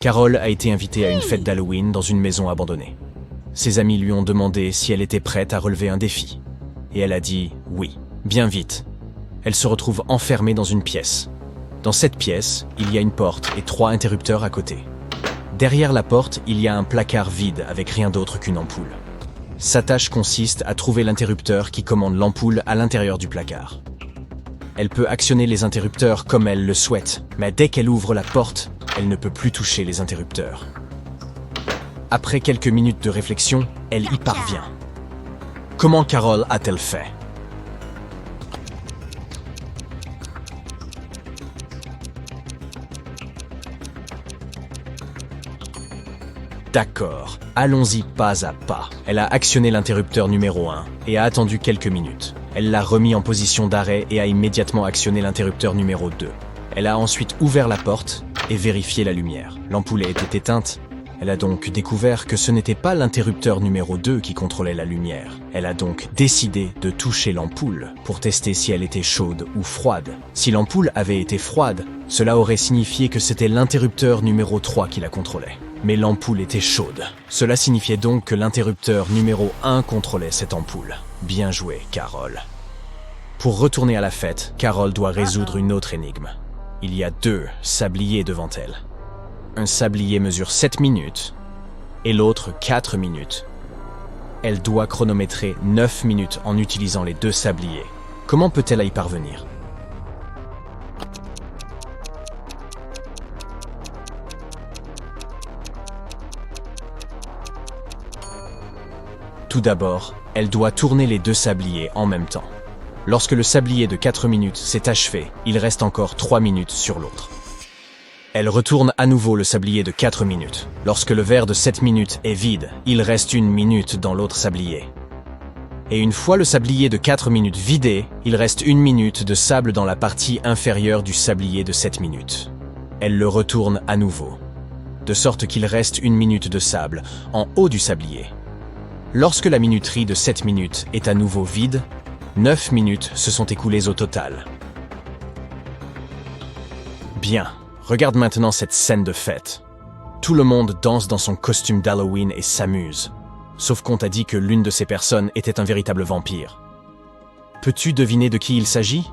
Carol a été invitée à une fête d'Halloween dans une maison abandonnée. Ses amis lui ont demandé si elle était prête à relever un défi. Et elle a dit oui, bien vite. Elle se retrouve enfermée dans une pièce. Dans cette pièce, il y a une porte et 3 interrupteurs à côté. Derrière la porte, il y a un placard vide avec rien d'autre qu'une ampoule. Sa tâche consiste à trouver l'interrupteur qui commande l'ampoule à l'intérieur du placard. Elle peut actionner les interrupteurs comme elle le souhaite, mais dès qu'elle ouvre la porte, elle ne peut plus toucher les interrupteurs. Après quelques minutes de réflexion, elle y parvient. Comment Carol a-t-elle fait? D'accord, allons-y pas à pas. Elle a actionné l'interrupteur numéro 1 et a attendu quelques minutes. Elle l'a remis en position d'arrêt et a immédiatement actionné l'interrupteur numéro 2. Elle a ensuite ouvert la porte et vérifié la lumière. L'ampoule était éteinte. Elle a donc découvert que ce n'était pas l'interrupteur numéro 2 qui contrôlait la lumière. Elle a donc décidé de toucher l'ampoule pour tester si elle était chaude ou froide. Si l'ampoule avait été froide, cela aurait signifié que c'était l'interrupteur numéro 3 qui la contrôlait. Mais l'ampoule était chaude. Cela signifiait donc que l'interrupteur numéro 1 contrôlait cette ampoule. Bien joué, Carol. Pour retourner à la fête, Carol doit résoudre une autre énigme. Il y a 2 sabliers devant elle. Un sablier mesure 7 minutes et l'autre 4 minutes. Elle doit chronométrer 9 minutes en utilisant les 2 sabliers. Comment peut-elle y parvenir? Tout d'abord, elle doit tourner les 2 sabliers en même temps. Lorsque le sablier de 4 minutes s'est achevé, il reste encore 3 minutes sur l'autre. Elle retourne à nouveau le sablier de 4 minutes. Lorsque le verre de 7 minutes est vide, il reste 1 minute dans l'autre sablier. Et une fois le sablier de 4 minutes vidé, il reste 1 minute de sable dans la partie inférieure du sablier de 7 minutes. Elle le retourne à nouveau, de sorte qu'il reste 1 minute de sable en haut du sablier. Lorsque la minuterie de 7 minutes est à nouveau vide, 9 minutes se sont écoulées au total. Bien, regarde maintenant cette scène de fête. Tout le monde danse dans son costume d'Halloween et s'amuse. Sauf qu'on t'a dit que l'une de ces personnes était un véritable vampire. Peux-tu deviner de qui il s'agit?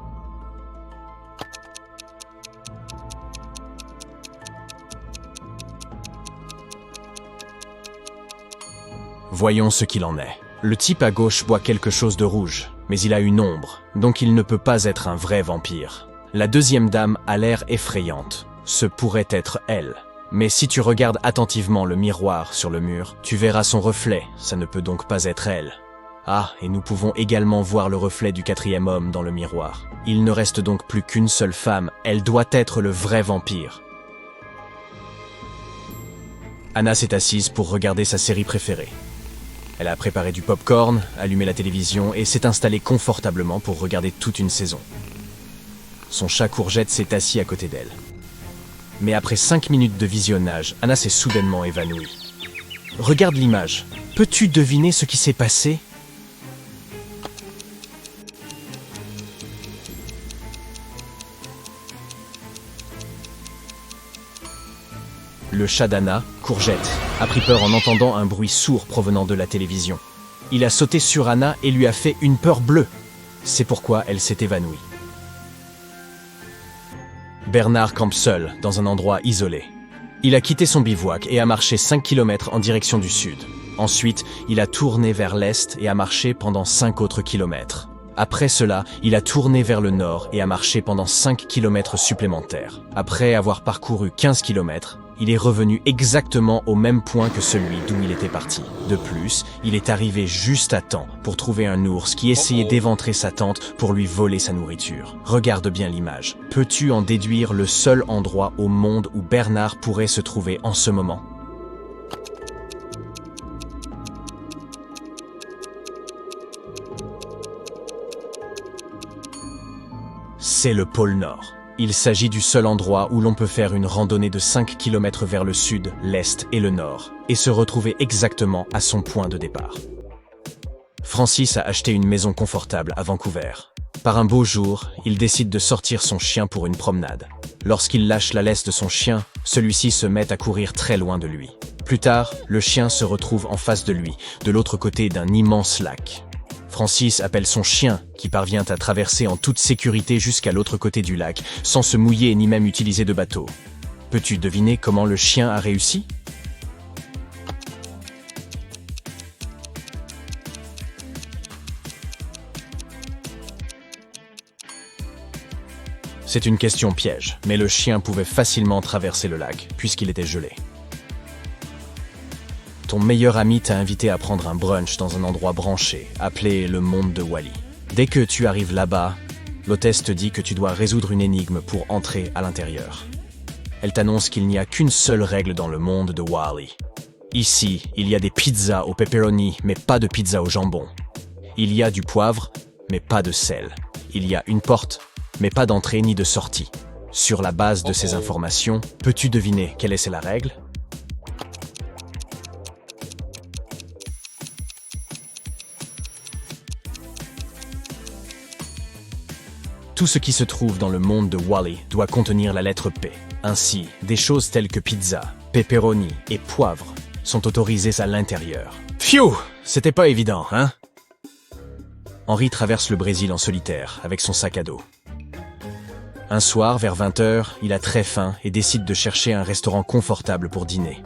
Voyons ce qu'il en est. Le type à gauche boit quelque chose de rouge, mais il a une ombre, donc il ne peut pas être un vrai vampire. La deuxième dame a l'air effrayante. Ce pourrait être elle. Mais si tu regardes attentivement le miroir sur le mur, tu verras son reflet, ça ne peut donc pas être elle. Ah, et nous pouvons également voir le reflet du 4e homme dans le miroir. Il ne reste donc plus qu'une seule femme, elle doit être le vrai vampire. Anna s'est assise pour regarder sa série préférée. Elle a préparé du pop-corn, allumé la télévision et s'est installée confortablement pour regarder toute une saison. Son chat Courgette s'est assis à côté d'elle. Mais après 5 minutes de visionnage, Anna s'est soudainement évanouie. Regarde l'image. Peux-tu deviner ce qui s'est passé? Le chat d'Anna, Courgette, a pris peur en entendant un bruit sourd provenant de la télévision. Il a sauté sur Anna et lui a fait une peur bleue. C'est pourquoi elle s'est évanouie. Bernard campe seul, dans un endroit isolé. Il a quitté son bivouac et a marché 5 km en direction du sud. Ensuite, il a tourné vers l'est et a marché pendant 5 autres kilomètres. Après cela, il a tourné vers le nord et a marché pendant 5 km supplémentaires. Après avoir parcouru 15 km, il est revenu exactement au même point que celui d'où il était parti. De plus, il est arrivé juste à temps pour trouver un ours qui essayait d'éventrer sa tente pour lui voler sa nourriture. Regarde bien l'image. Peux-tu en déduire le seul endroit au monde où Bernard pourrait se trouver en ce moment? C'est le pôle Nord. Il s'agit du seul endroit où l'on peut faire une randonnée de 5 km vers le sud, l'est et le nord, et se retrouver exactement à son point de départ. Francis a acheté une maison confortable à Vancouver. Par un beau jour, il décide de sortir son chien pour une promenade. Lorsqu'il lâche la laisse de son chien, celui-ci se met à courir très loin de lui. Plus tard, le chien se retrouve en face de lui, de l'autre côté d'un immense lac. Francis appelle son chien, qui parvient à traverser en toute sécurité jusqu'à l'autre côté du lac, sans se mouiller ni même utiliser de bateau. Peux-tu deviner comment le chien a réussi ? C'est une question piège, mais le chien pouvait facilement traverser le lac, puisqu'il était gelé. Ton meilleur ami t'a invité à prendre un brunch dans un endroit branché, appelé le monde de Wally. Dès que tu arrives là-bas, l'hôtesse te dit que tu dois résoudre une énigme pour entrer à l'intérieur. Elle t'annonce qu'il n'y a qu'une seule règle dans le monde de Wally. Ici, il y a des pizzas au pepperoni, mais pas de pizza au jambon. Il y a du poivre, mais pas de sel. Il y a une porte, mais pas d'entrée ni de sortie. Sur la base de ces informations, peux-tu deviner quelle est la règle ? Tout ce qui se trouve dans le monde de Wally doit contenir la lettre P. Ainsi, des choses telles que pizza, pepperoni et poivre sont autorisées à l'intérieur. Pfiou! C'était pas évident, hein? Henry traverse le Brésil en solitaire, avec son sac à dos. Un soir, vers 20h, il a très faim et décide de chercher un restaurant confortable pour dîner.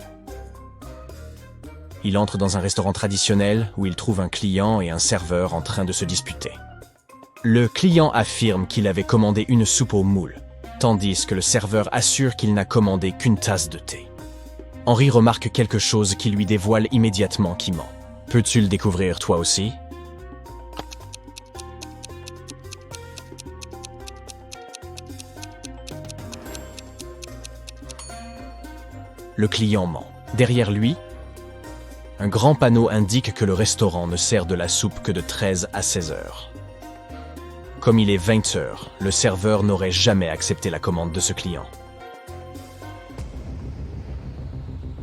Il entre dans un restaurant traditionnel où il trouve un client et un serveur en train de se disputer. Le client affirme qu'il avait commandé une soupe aux moules, tandis que le serveur assure qu'il n'a commandé qu'une tasse de thé. Henry remarque quelque chose qui lui dévoile immédiatement qui ment. Peux-tu le découvrir toi aussi ? Le client ment. Derrière lui, un grand panneau indique que le restaurant ne sert de la soupe que de 13 à 16 heures. Comme il est 20 heures, le serveur n'aurait jamais accepté la commande de ce client.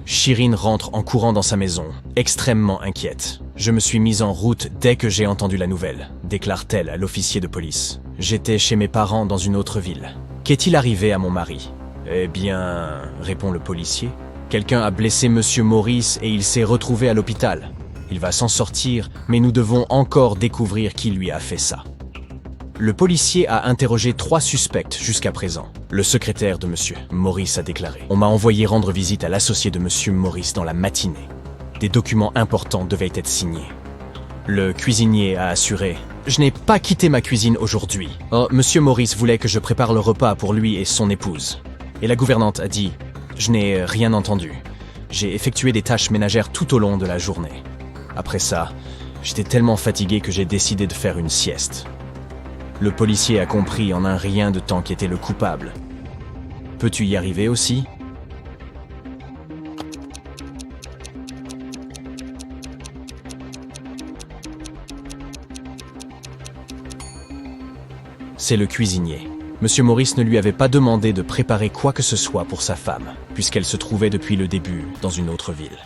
Shirin rentre en courant dans sa maison, extrêmement inquiète. « Je me suis mise en route dès que j'ai entendu la nouvelle », déclare-t-elle à l'officier de police. « J'étais chez mes parents dans une autre ville. Qu'est-il arrivé à mon mari ?»« Eh bien, » répond le policier, « quelqu'un a blessé Monsieur Maurice et il s'est retrouvé à l'hôpital. Il va s'en sortir, mais nous devons encore découvrir qui lui a fait ça. » Le policier a interrogé 3 suspects jusqu'à présent. Le secrétaire de Monsieur Maurice a déclaré « On m'a envoyé rendre visite à l'associé de Monsieur Maurice dans la matinée. Des documents importants devaient être signés. » Le cuisinier a assuré « Je n'ai pas quitté ma cuisine aujourd'hui. Oh, Monsieur Maurice voulait que je prépare le repas pour lui et son épouse. » Et la gouvernante a dit « Je n'ai rien entendu. J'ai effectué des tâches ménagères tout au long de la journée. Après ça, j'étais tellement fatigué que j'ai décidé de faire une sieste. » Le policier a compris en un rien de temps qui était le coupable. Peux-tu y arriver aussi ? C'est le cuisinier. Monsieur Maurice ne lui avait pas demandé de préparer quoi que ce soit pour sa femme, puisqu'elle se trouvait depuis le début dans une autre ville.